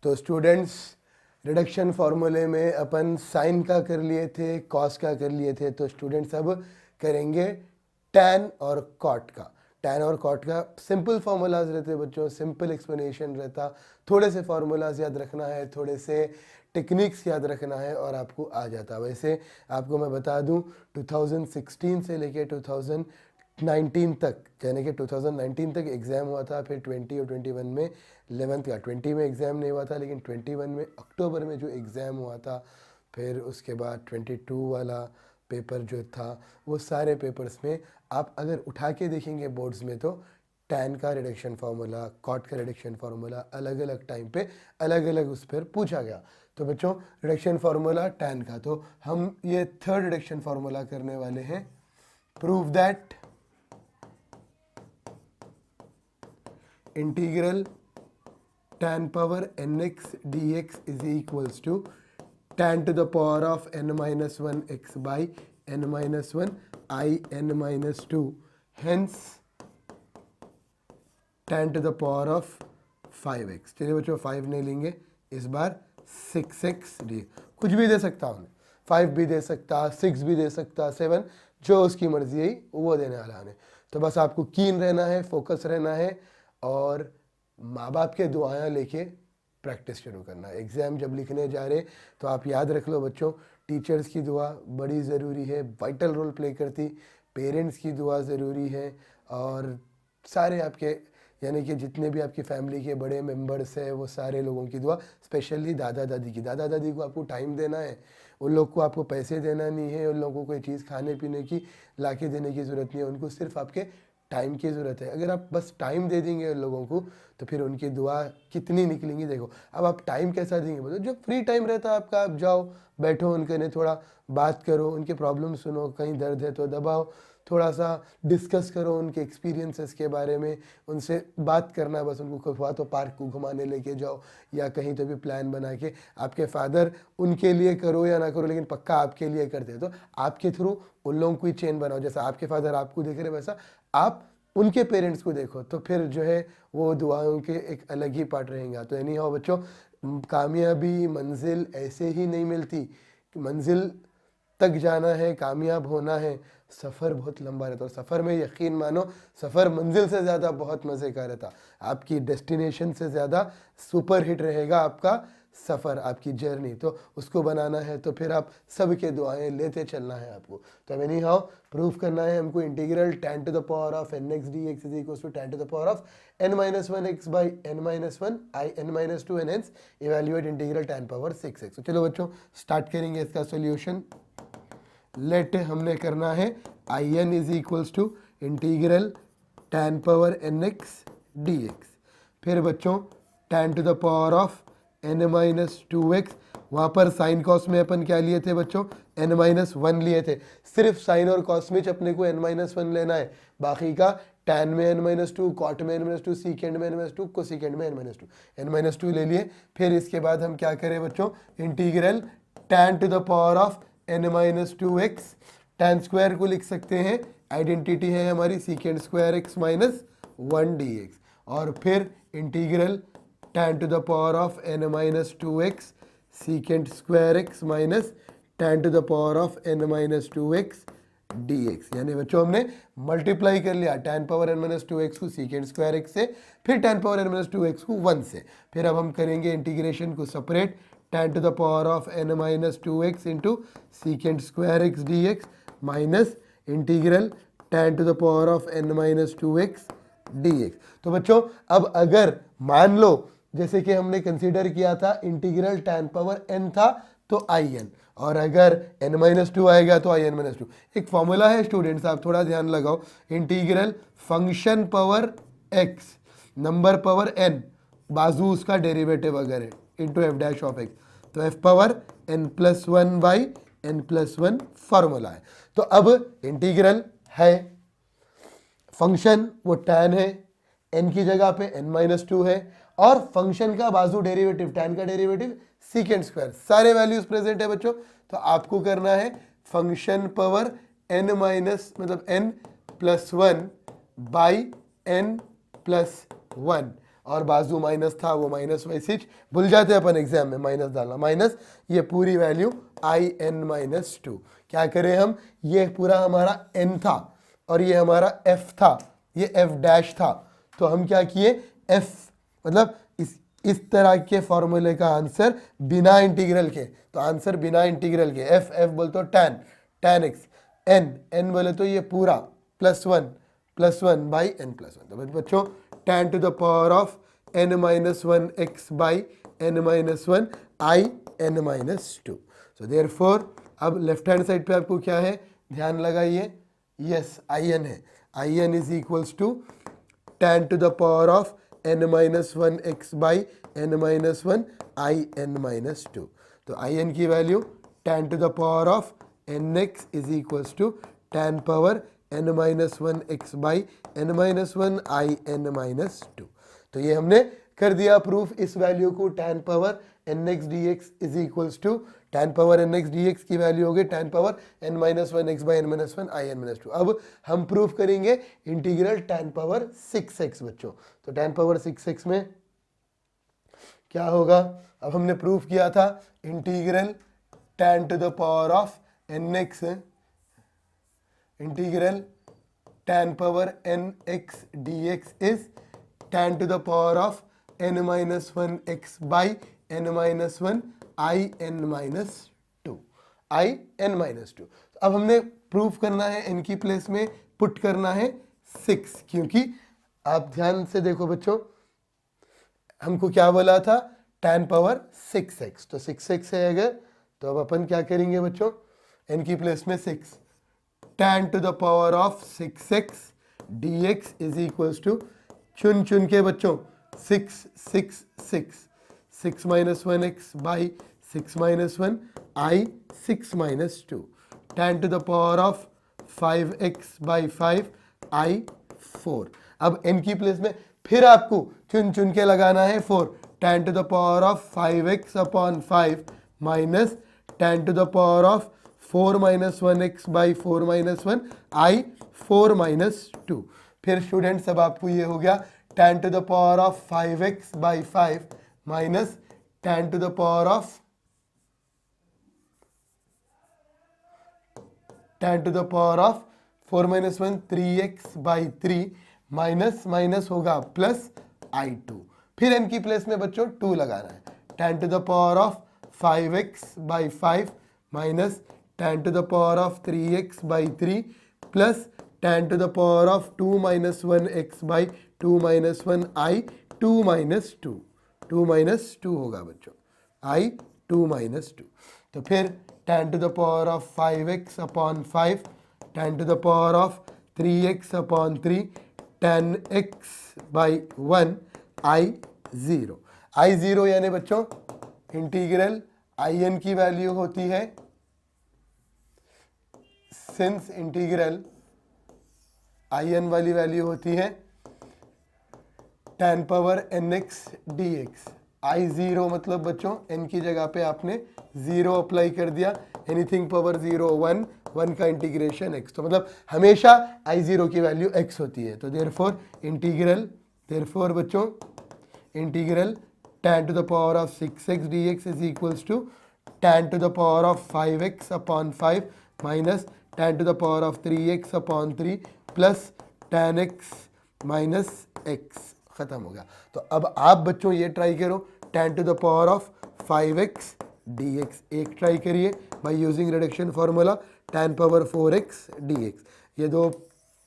तो students, reduction फार्मूले में अपन साइन का कर लिए थे, कॉस का कर लिए थे, तो स्टूडेंट्स अब करेंगे टैन और कॉट का। टैन और कॉट का सिंपल फार्मूलाज रहते बच्चों, सिंपल एक्सप्लेनेशन रहता, थोड़े से फार्मूलाज याद रखना है, थोड़े से टेक्निक्स याद रखना है और आपको आ जाता। वैसे आपको मैं बता दूं 2016 से लेके 2019 तक, यानी कि 2019 तक एग्ज़ाम हुआ था, फिर 20 और 21 में 11th का 20 में एग्ज़ाम नहीं हुआ था, लेकिन 21 में अक्टूबर में जो एग्ज़ाम हुआ था, फिर उसके बाद 22 वाला पेपर जो था, वो सारे पेपर्स में आप अगर उठा के देखेंगे बोर्ड्स में, तो टैन का रिडक्शन फार्मूला, कॉट का रिडक्शन फार्मूला अलग अलग टाइम पे अलग अलग उस पर पूछा गया। तो बच्चों, रिडक्शन फार्मूला टैन का, तो हम ये थर्ड रिडक्शन फार्मूला करने वाले हैं। Prove that integral tan power nx dx is equals to tan to the power of n minus 1 x by n minus 1 I n minus 2, hence tan to the power of 5x। चलिए बच्चों, 5 नहीं लेंगे इस बार, 6x D, कुछ भी दे सकता हूँ, 5 भी दे सकता, 6 भी दे सकता, 7, जो उसकी मर्जी है वो देने वाला है। तो बस आपको कीन रहना है, फोकस रहना है और माँ बाप के दुआएं लेके प्रैक्टिस शुरू करना है। एग्ज़ाम जब लिखने जा रहे तो आप याद रख लो बच्चों, टीचर्स की दुआ बड़ी ज़रूरी है, वाइटल रोल प्ले करती, पेरेंट्स की दुआ ज़रूरी है, और सारे आपके यानी कि जितने भी आपकी फैमिली के बड़े मेंबर्स हैं वो सारे लोगों की दुआ, स्पेशली दादा दादी की। दादा दादी को आपको टाइम देना है, उन लोग को आपको पैसे देना नहीं है, उन लोगों को कोई चीज़ खाने पीने की ला के देने की ज़रूरत नहीं है, उनको सिर्फ आपके टाइम की ज़रूरत है। अगर आप बस टाइम दे देंगे उन लोगों को तो फिर उनकी दुआ कितनी निकलेंगी। देखो, अब आप टाइम कैसा देंगे बोलो, जब फ्री टाइम रहता है आपका, आप जाओ बैठो, उनके ने थोड़ा बात करो, उनके प्रॉब्लम सुनो, कहीं दर्द है तो दबाओ, थोड़ा सा डिस्कस करो उनके एक्सपीरियंसेस के बारे में, उनसे बात करना, बस उनको हुआ तो पार्क को घुमाने लेके जाओ या कहीं तो भी प्लान बना के। आपके फादर उनके लिए करो या ना करो, लेकिन पक्का आपके लिए करते हैं, तो आपके थ्रू उन लोगों की चेन बनाओ। जैसा आपके फादर आपको देख रहे वैसा आप उनके पेरेंट्स को देखो, तो फिर जो है वो दुआओं के एक अलग ही पार्ट रहेगा। तो यानी हो बच्चों, कामयाबी मंजिल ऐसे ही नहीं मिलती, मंजिल तक जाना है, कामयाब होना है, सफ़र बहुत लंबा रहता है, और सफ़र में यकीन मानो, सफ़र मंजिल से ज़्यादा बहुत मज़े का रहता, आपकी डेस्टिनेशन से ज़्यादा सुपर हिट रहेगा आपका सफ़र, आपकी जर्नी। तो उसको बनाना है तो फिर आप सबके दुआएं लेते चलना है आपको। तो अब एनी हाउ प्रूफ करना है हमको, integral tan to the power of nx dx is equal to tan to the power of n minus 1 x by n minus 1 I n minus 2, and hence evaluate integral tan power 6x। तो चलो बच्चों, start करेंगे इसका solution. Late हमने करना है in is equals to integral tan power nx dx, फिर बच्चों tan to the power of n minus 2x, वहाँ पर साइन कॉस में अपन क्या लिए थे बच्चों, n माइनस 1 लिए थे। सिर्फ साइन और कॉस में अपने को n माइनस 1 लेना है, बाकी का टैन में n माइनस 2, कॉट में n माइनस 2, सीकेंड में n माइनस 2, कोसेकेंड में n माइनस 2, n माइनस 2 ले लिए। फिर इसके बाद हम क्या करें बच्चों, इंटीग्रल tan to the power of n minus 2x, tan square को लिख सकते हैं, आइडेंटिटी है हमारी secant square x minus 1 dx, और फिर integral tan to the power of n minus 2x secant square x minus tan to the power of n minus 2x dx। यानी बच्चों हमने मल्टीप्लाई कर लिया tan power n minus 2x को secant square x से, फिर tan power n minus 2x को 1 से, फिर अब हम करेंगे इंटीग्रेशन को separate, tan to the power of n minus 2x into secant square x dx minus integral tan to the power of n minus 2x dx। तो बच्चों, अब अगर मान लो जैसे कि हमने कंसीडर किया था इंटीग्रल tan पावर n था तो in, और अगर n माइनस 2 आएगा तो in माइनस 2। एक फॉर्मूला है स्टूडेंट्स, आप थोड़ा ध्यान लगाओ, integral function power x number power n बाजू उसका डेरिवेटिव अगर है into F dash of x, तो f power n plus 1 by n plus 1 formula है। तो अब इंटीग्रल है, फंक्शन वो tan है, n की जगह पे n माइनस 2 है, और फंक्शन का बाजू डेरिवेटिव tan का डेरिवेटिव सीकेंड स्क्वायर, सारे वैल्यूज प्रेजेंट है बच्चों। तो आपको करना है फंक्शन पावर n माइनस मतलब n plus 1 by n plus 1 और बाजू माइनस था वो माइनस वैसे ही भूल जाते हैं अपन एग्जाम में माइनस डालना, माइनस ये पूरी value I N minus two. क्या करें हम, ये पूरा हमारा n था और ये हमारा f था, ये f डैश था, तो हम क्या किए f मतलब इस तरह के फॉर्मूले का आंसर बिना इंटीग्रल के, तो आंसर बिना इंटीग्रल के f बोल तो tan x, n बोले तो ये पूरा +1 बाई n + 1। तो बच्चों tan to the power of n minus 1 x by n minus 1 I n minus 2। so therefore अब लेफ्ट हैंड साइड पे आपको क्या है, ध्यान लगाइए, यस in है, in is equals to tan to the power of n minus 1 x by n minus 1 I n minus 2। तो in की value tan to the power of nx is equals to tan power n minus 1 x by n minus 1 I n minus 2। तो ये हमने कर दिया proof इस value को, tan power nx dx is equals to tan power nx dx की value हो गई tan power n minus 1 x by n minus 1 I n minus 2। अब हम प्रूफ करेंगे इंटीग्रल tan पावर 6x बच्चों। तो tan पावर 6x में क्या होगा, अब हमने प्रूफ किया था integral tan to the power of nx, integral tan power nx dx is tan to the power of n minus 1 x by n minus 1 I n minus 2, I n minus 2। अब हमने proof करना है n की place में put करना है 6, क्योंकि आप ध्यान से देखो बच्चों, हमको क्या बोला था tan पावर 6x, तो 6x है अगर, तो अब अपन क्या करेंगे बच्चों, n की प्लेस में 6, tan to the power of 6x dx is equals to चुन के बच्चों 6 minus 1x by 6 minus 1 I 6 minus 2 tan to the power of 5x by 5 I 4। अब n की प्लेस में फिर आपको चुन के लगाना है 4, tan to the power of 5x upon 5 minus tan to the power of 4 minus 1x by 4 minus 1 I 4 minus 2। फिर स्टूडेंट्स अब आपको ये हो गया tan to the power of 5x by 5 minus tan to the power of 4 minus 1 3x by 3 minus होगा plus I2। फिर n की place में बच्चों 2 लगाना है, tan to the power of 5x by 5 minus tan to the power of 3x by 3 plus tan to the power of 2 minus 1x by 2 minus 1 I 2 minus 2, 2 minus 2 होगा बच्चों, I 2 minus 2। तो फिर tan to the power of 5x upon 5 tan to the power of 3x upon 3 tan x by 1 I0। I0 यानी बच्चों integral in की value होती है, since integral in वाली वैल्यू होती है tan power nx dx। I0 मतलब बच्चों n की जगह पे आपने 0 अप्लाई कर दिया, एनीथिंग पावर 0 1 का इंटीग्रेशन x, तो मतलब हमेशा I0 की वैल्यू x होती है। तो देयरफॉर बच्चों integral tan to the power of 6x dx is equals to tan to the power of 5x upon 5 minus tan to the power of 3x upon 3 plus tan x minus x। खत्म हो गया। तो अब आप बच्चों ये try करो tan to the power of 5x dx, एक ट्राई करिए by using reduction formula tan power 4x dx। ये दो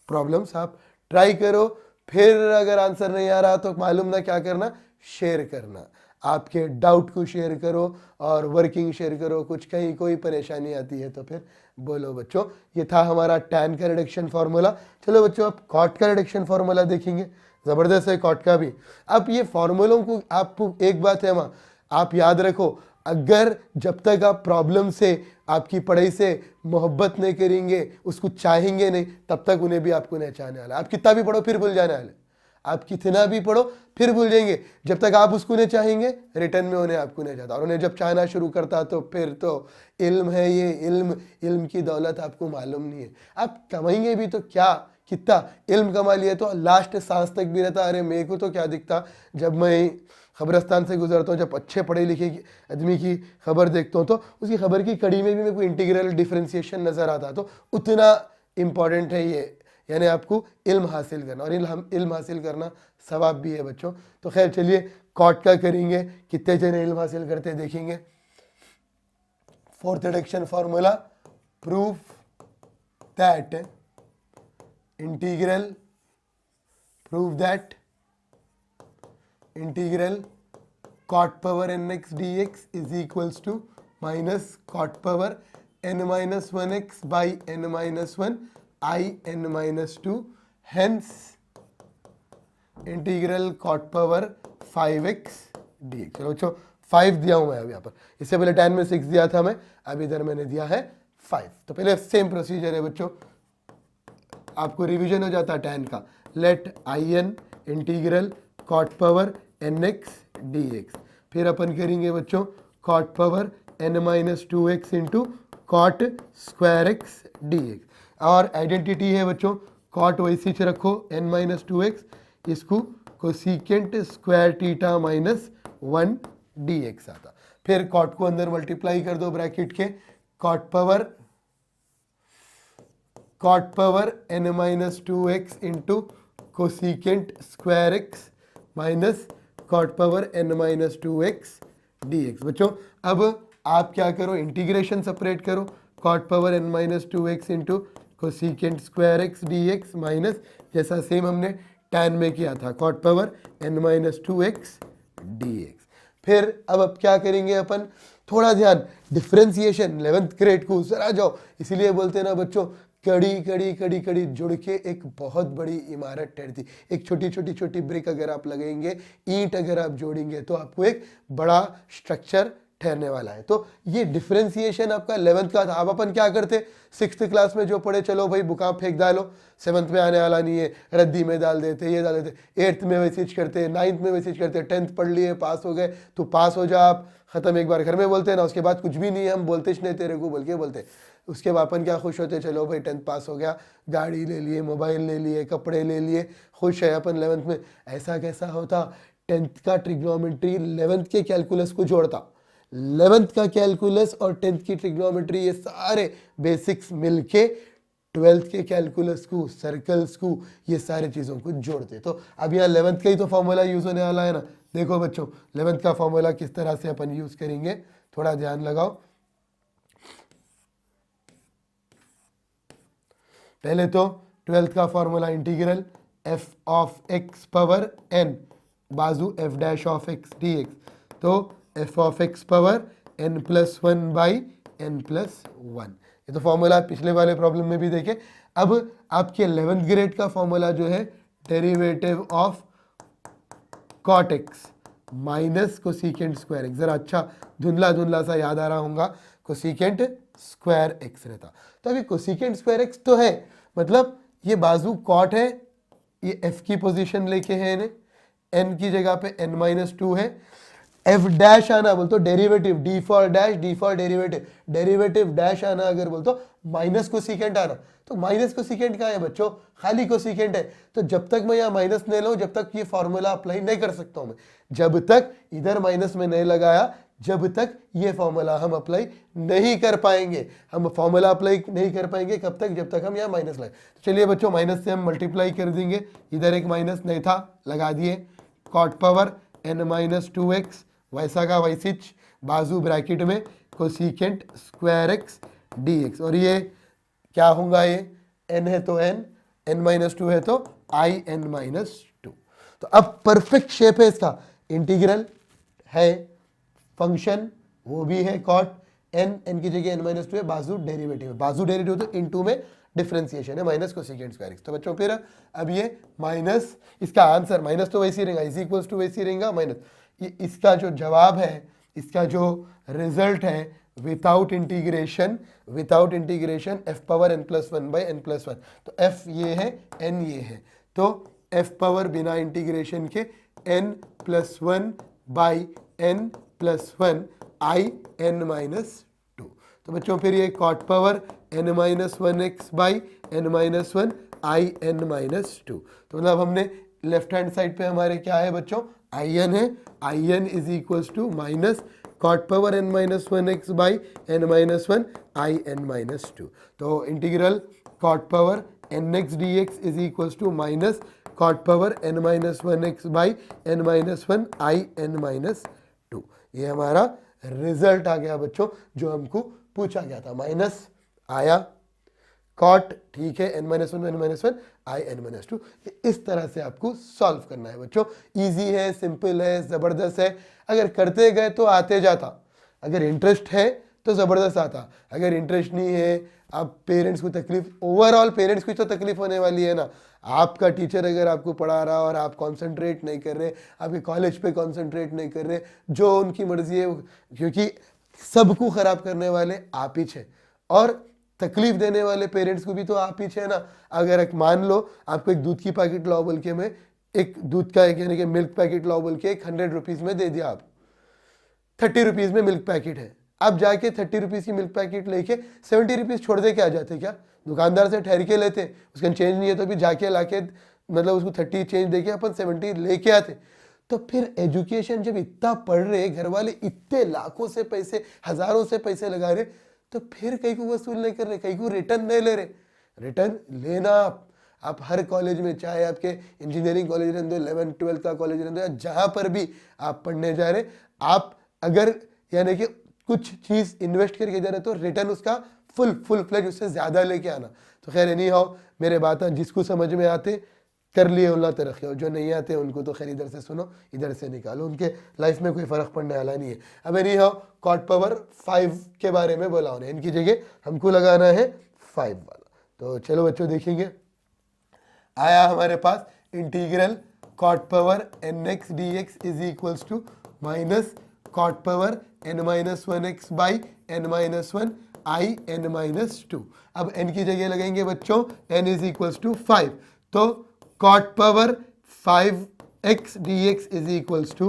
प्रॉब्लम्स आप ट्राई करो, फिर अगर आंसर नहीं आ रहा तो मालूम ना क्या करना, शेयर करना, आपके डाउट को शेयर करो और वर्किंग शेयर करो, कुछ कहीं कोई परेशानी आती है तो फिर बोलो बच्चों। ये था हमारा tan का रिडक्शन फार्मूला। चलो बच्चों अब cot का रिडक्शन फार्मूला देखेंगे, ज़बरदस्त है cot का भी। अब ये फार्मूलों को आपको एक बात है माँ, आप याद रखो, अगर जब तक आप प्रॉब्लम से, आपकी पढ़ाई से मोहब्बत नहीं करेंगे, उसको चाहेंगे नहीं, तब तक उन्हें भी आपको नहीं चाहने वाला। आप कितना भी पढ़ो फिर भूल जाने वाले, आप कितना भी पढ़ो फिर भूल जाएंगे। जब तक आप उसको नहीं चाहेंगे रिटर्न में उन्हें आपको नहीं चाहता, और उन्हें जब चाहना शुरू करता तो फिर तो इल्म है ये, इल्म की दौलत आपको मालूम नहीं है। आप कमाएंगे भी तो क्या कितना इल्म कमा लिया तो लास्ट सांस तक भी रहता। अरे मेरे को तो क्या दिखता जब मैं खबरस्तान से गुजरता हूँ, जब अच्छे पढ़े लिखे आदमी की खबर देखता हूँ तो उसकी खबर की कड़ी में भी मेरे को इंटीग्रल डिफरेंशिएशन नज़र आता। तो उतना इम्पॉर्टेंट है ये, यानी आपको इल्म हासिल करना, और इल्म हासिल करना सवाब भी है बच्चों। तो खैर चलिए कॉट का करेंगे, कितने जने इल्म हासिल करते हैं देखेंगे। Fourth reduction formula, proof that integral cot power nx dx is equals to minus cot power n minus 1x by n minus 1 I n minus 2, hence integral cot power 5x dx। चलो बच्चों 5 दिया हूं मैं अभी यहाँ पर, इससे पहले 10 में 6 दिया था मैं, अब इधर मैंने दिया है 5। तो पहले सेम प्रोसीजर है बच्चों, आपको रिवीजन हो जाता है 10 का। Let I N integral cot power nx dx, फिर अपन करेंगे बच्चों cot power n minus 2x into cot square x dx, और आइडेंटिटी है बच्चों cot वैसे ही रखो n माइनस 2x, इसको cosecant square theta minus 1 dx आता। फिर cot को अंदर मल्टीप्लाई कर दो ब्रैकेट के, cot power n minus 2x into cosecant square x minus cot power n minus 2x dx। बच्चों अब आप क्या करो, इंटीग्रेशन सेपरेट करो, cot power n minus 2x into cosecant square x dx minus जैसा सेम हमने tan में किया था cot power n minus 2x dx। फिर अब क्या करेंगे अपन, थोड़ा ध्यान, डिफरेंशिएशन 11th ग्रेड को जरा जाओ, इसीलिए बोलते हैं ना बच्चों, कड़ी कड़ी कड़ी कड़ी जुड़ के एक बहुत बड़ी इमारत ठहरती। एक छोटी छोटी छोटी ब्रिक अगर आप लगाएंगे, ईंट अगर आप जोड़ेंगे तो आपको एक बड़ा स्ट्रक्चर ठहरने वाला है। तो ये डिफरेंशिएशन आपका 11th का था। अब अपन क्या करते, 6th क्लास में जो पढ़े चलो भाई बुका फेंक डालो, 7th में आने वाला नहीं है, रद्दी में डाल देते, ये डाल देते, 8th में मैसेज करते, 9th में मैसेज करते, 10th पढ़ लिए पास हो गए तो पास हो जा आप, खत्म। एक बार घर में बोलते हैं ना, उसके बाद कुछ भी नहीं है, हम बोलते नहीं तेरे को बोल के बोलते। उसके बाद अपन क्या खुश होते, चलो भाई 10th पास हो गया, गाड़ी ले लिए, मोबाइल ले लिए, कपड़े ले लिए, खुश है अपन 11th में। ऐसा कैसा होता, 10th का ट्रिग्नोमेट्री 11th के कैलकुलस को जोड़ता, 11th का कैलकुलस और 10th की ट्रिग्नोमेट्री ये सारे बेसिक्स मिलके 12th के कैलकुलस को, सर्कल्स को, ये सारी चीज़ों को जोड़ते। तो अब यहाँ 11th का ही तो फॉर्मूला यूज़ होने वाला है ना। देखो बच्चों 11th का फॉर्मूला किस तरह से अपन यूज़ करेंगे, थोड़ा ध्यान लगाओ। पहले तो 12th का formula integral f of x power n बाजू f dash of x dx, तो f of x power n plus 1 by n plus 1। ये तो फॉर्मूला पिछले वाले प्रॉब्लम में भी देखे। अब आपके 11th ग्रेड का फॉर्मूला जो है, derivative of cot x minus cosecant square x, जरा अच्छा धुंधला धुंधला सा याद आ रहा होगा, कोसिकेंट स्क्वायर x रहता। तो अभी कोसिकेंट स्क्वायर x तो है, मतलब ये बाजू कॉट है, ये f की पोजीशन लेके है इन्हें, n की जगह पे n माइनस 2 है, f डैश आना बोल तो derivative, d for dash, d for derivative, derivative dash आना अगर बोल तो माइनस कोसिकेंट आना। तो माइनस कोसिकेंट कहाँ है बच्चों, खाली कोसिकेंट है। तो जब तक मैं यहाँ माइनस नहीं लाऊं, जब तक ये फॉर्मूला अप्लाई नहीं कर सकता हूं मैं। जब तक इधर माइनस में नहीं लगाया, जब तक ये फॉर्मूला हम अप्लाई नहीं कर पाएंगे। हम फॉर्मूला अप्लाई नहीं कर पाएंगे कब तक, जब तक हम यहाँ माइनस लगाए। तो चलिए बच्चों माइनस से हम मल्टीप्लाई कर देंगे, इधर एक माइनस नहीं था लगा दिए, cot power n minus 2x वैसा का वैसिच, बाजू ब्रैकेट में कोसिकेंट स्क्वायर x dx, और ये क्या होगा, ये n है तो n माइनस 2 है तो i n माइनस 2। तो अब परफेक्ट शेप है इसका, इंटीग्रल है, फंक्शन वो भी है कॉट, n की जगह n माइनस 2 है, बाजू डेरिवेटिव है, बाजू डेरिवेटिव तो इनटू में डिफरेंशिएशन है माइनस कोसिकेंट स्क्वायर x। तो बच्चों फिर अब ये माइनस, इसका आंसर माइनस तो वैसे ही रहेगा, इज इक्वल्स टू वैसे ही रहेगा माइनस, इसका जो जवाब है, इसका जो रिजल्ट है without integration f power n plus 1 by n plus 1। तो f ये है, n ये है, तो f पावर बिना इंटीग्रेशन के n plus 1 by n plus 1 i n minus 2। तो बच्चों फिर ये cot power n minus 1x by n minus 1 I N minus two. तो मतलब हमने लेफ्ट हैंड साइड पे हमारे क्या है बच्चों, आई एन है, I n is equals to minus cot power n minus one x by n minus one I N minus two. तो integral cot power n x d x is equals to minus cot power n minus one x by n minus one I N minus two. ये हमारा result आ गया बच्चों जो हमको पूछा गया था। माइनस आया, कॉट ठीक है, N minus one I N minus two. इस तरह से आपको सॉल्व करना है बच्चों। इजी है, सिंपल है, ज़बरदस्त है। अगर करते गए तो आते जाता, अगर इंटरेस्ट है तो ज़बरदस्त आता, अगर इंटरेस्ट नहीं है, आप पेरेंट्स को तकलीफ, ओवरऑल पेरेंट्स को तो तकलीफ होने वाली है ना। आपका टीचर अगर आपको पढ़ा रहा और आप कंसंट्रेट नहीं कर रहे, आपके कॉलेज पे कंसंट्रेट नहीं कर रहे, जो उनकी मर्जी है, क्योंकि सबको ख़राब करने वाले आप ही छे और तकलीफ देने वाले पेरेंट्स को भी तो आप ही छे ना। अगर एक मान लो आपको एक दूध की पैकेट लाओ बोल के मैं एक दूध का एक यानी कि मिल्क पैकेट लाओ बोल के एक 100 रुपीज़ में दे दिया, आप 30 रुपीज़ में मिल्क पैकेट है, आप जाके 30 रुपीज़ की मिल्क पैकेट लेके 70 रुपीज़ छोड़ दे के आ जाते क्या? दुकानदार से ठहर के लेते, उसका चेंज नहीं है तो भी जाके लाके मतलब उसको 30 चेंज दे के अपन 70 लेके आते। तो फिर एजुकेशन जब इतना पढ़ रहे, घर वाले इतने लाखों से पैसे, हजारों से पैसे लगा रहे, तो फिर कहीं को वसूल नहीं कर रहे, कहीं को रिटर्न नहीं ले रहे। रिटर्न लेना आप हर कॉलेज में, चाहे आपके इंजीनियरिंग कॉलेज रहने दो, 11th 12th का कॉलेज रहने दो, या जहाँ पर भी आप पढ़ने जा रहे, आप अगर यानी कि कुछ चीज़ इन्वेस्ट करके जा रहे तो रिटर्न उसका फुल फ्लेज उससे ज़्यादा लेके आना। तो खैर एनी हाउ मेरे बात जिसको समझ में आते कर लिए अल्लाह तरक्की, जो नहीं आते उनको तो खैर इधर से सुनो इधर से निकालो, उनके लाइफ में कोई फ़र्क पड़ने वाला नहीं है। अब एनी हाउ कॉट पावर 5 के बारे में बोला उन्हें, इनकी जगह हमको लगाना है 5 वाला। तो चलो बच्चों देखेंगे, आया हमारे पास integral cot power n x d x is equals to minus cot power n minus one x by n minus one I N minus two. अब n की जगह लगेंगे बच्चों n इज इक्वल्स टू 5, तो cot power 5x dx is equals to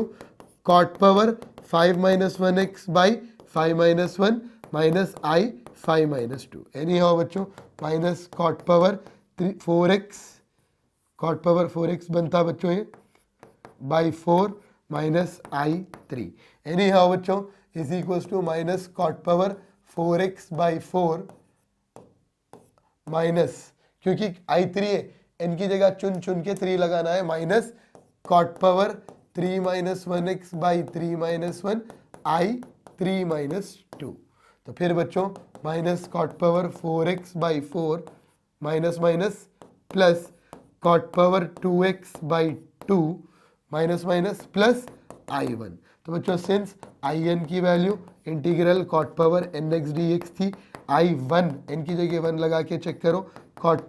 cot power 5 minus one x by 5 minus one minus I 5 minus two. Anyhow बच्चों minus cot power 4x, cot power 4x बनता बच्चों ये by 4 minus I 3। Anyhow बच्चों is equals to minus cot power 4x by 4 minus, क्योंकि i3 है, n की जगह चुन चुन के 3 लगाना है, minus cot power 3 minus 1x by 3 minus 1 i3 minus 2। तो फिर बच्चों minus cot power 4x by 4 minus minus plus cot power 2x by 2 minus minus plus i1। तो बच्चों सिंस in की value integral cot power nx dx थी, i1 n की जगह 1 लगा के चेक करो, कॉट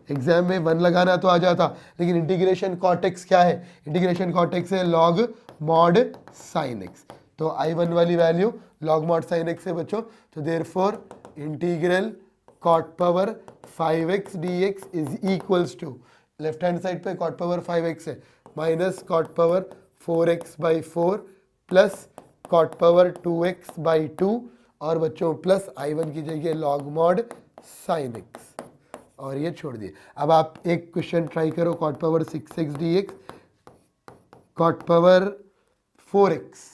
एग्जाम में 1 लगाना तो आ जाता, लेकिन इंटीग्रेशन कॉट x क्या है, इंटीग्रेशन कॉट x है लॉग मॉड साइन x। तो i1 वाली value log mod sine x है बच्चों। तो therefore integral cot power 5x dx is equals to, left hand side पे कॉट पावर 5x है, minus cot power 4x by 4 plus cot power 2x by 2 और बच्चों plus i1 की जगह log mod sine x और ये छोड़ दिए। अब आप एक क्वेश्चन ट्राई करो, cot power 6x dx, cot power 4x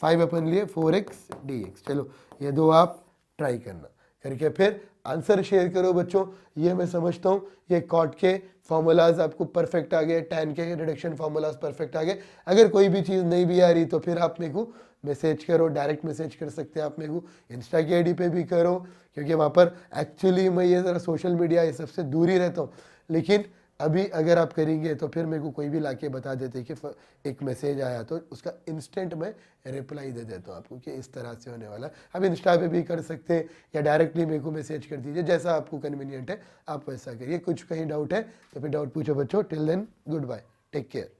5 अपन लिए 4x dx। चलो ये दो आप ट्राई करना, करके फिर आंसर शेयर करो बच्चों। ये मैं समझता हूँ ये कॉट के फॉर्मूलाज आपको परफेक्ट आ गए, टैन के रिडक्शन फॉर्मूलाज परफेक्ट आ गए। अगर कोई भी चीज़ नहीं भी आ रही तो फिर आप मेरे को मैसेज करो, डायरेक्ट मैसेज कर सकते हैं आप मेरे को, इंस्टा की आईडी पे भी करो, क्योंकि वहाँ पर एक्चुअली मैं ये ज़रा सोशल मीडिया ये सबसे दूर ही रहता हूँ। लेकिन अभी अगर आप करेंगे तो फिर मेरे को कोई भी लाके बता देते कि एक मैसेज आया तो उसका इंस्टेंट मैं रिप्लाई दे देता हूँ आपको कि इस तरह से होने वाला है। आप इंस्टा पे भी कर सकते हैं या डायरेक्टली मेरे को मैसेज कर दीजिए, जैसा आपको कन्वीनियंट है आप वैसा करिए। कुछ कहीं डाउट है तो फिर डाउट पूछो बच्चों। Till then good bye, take care.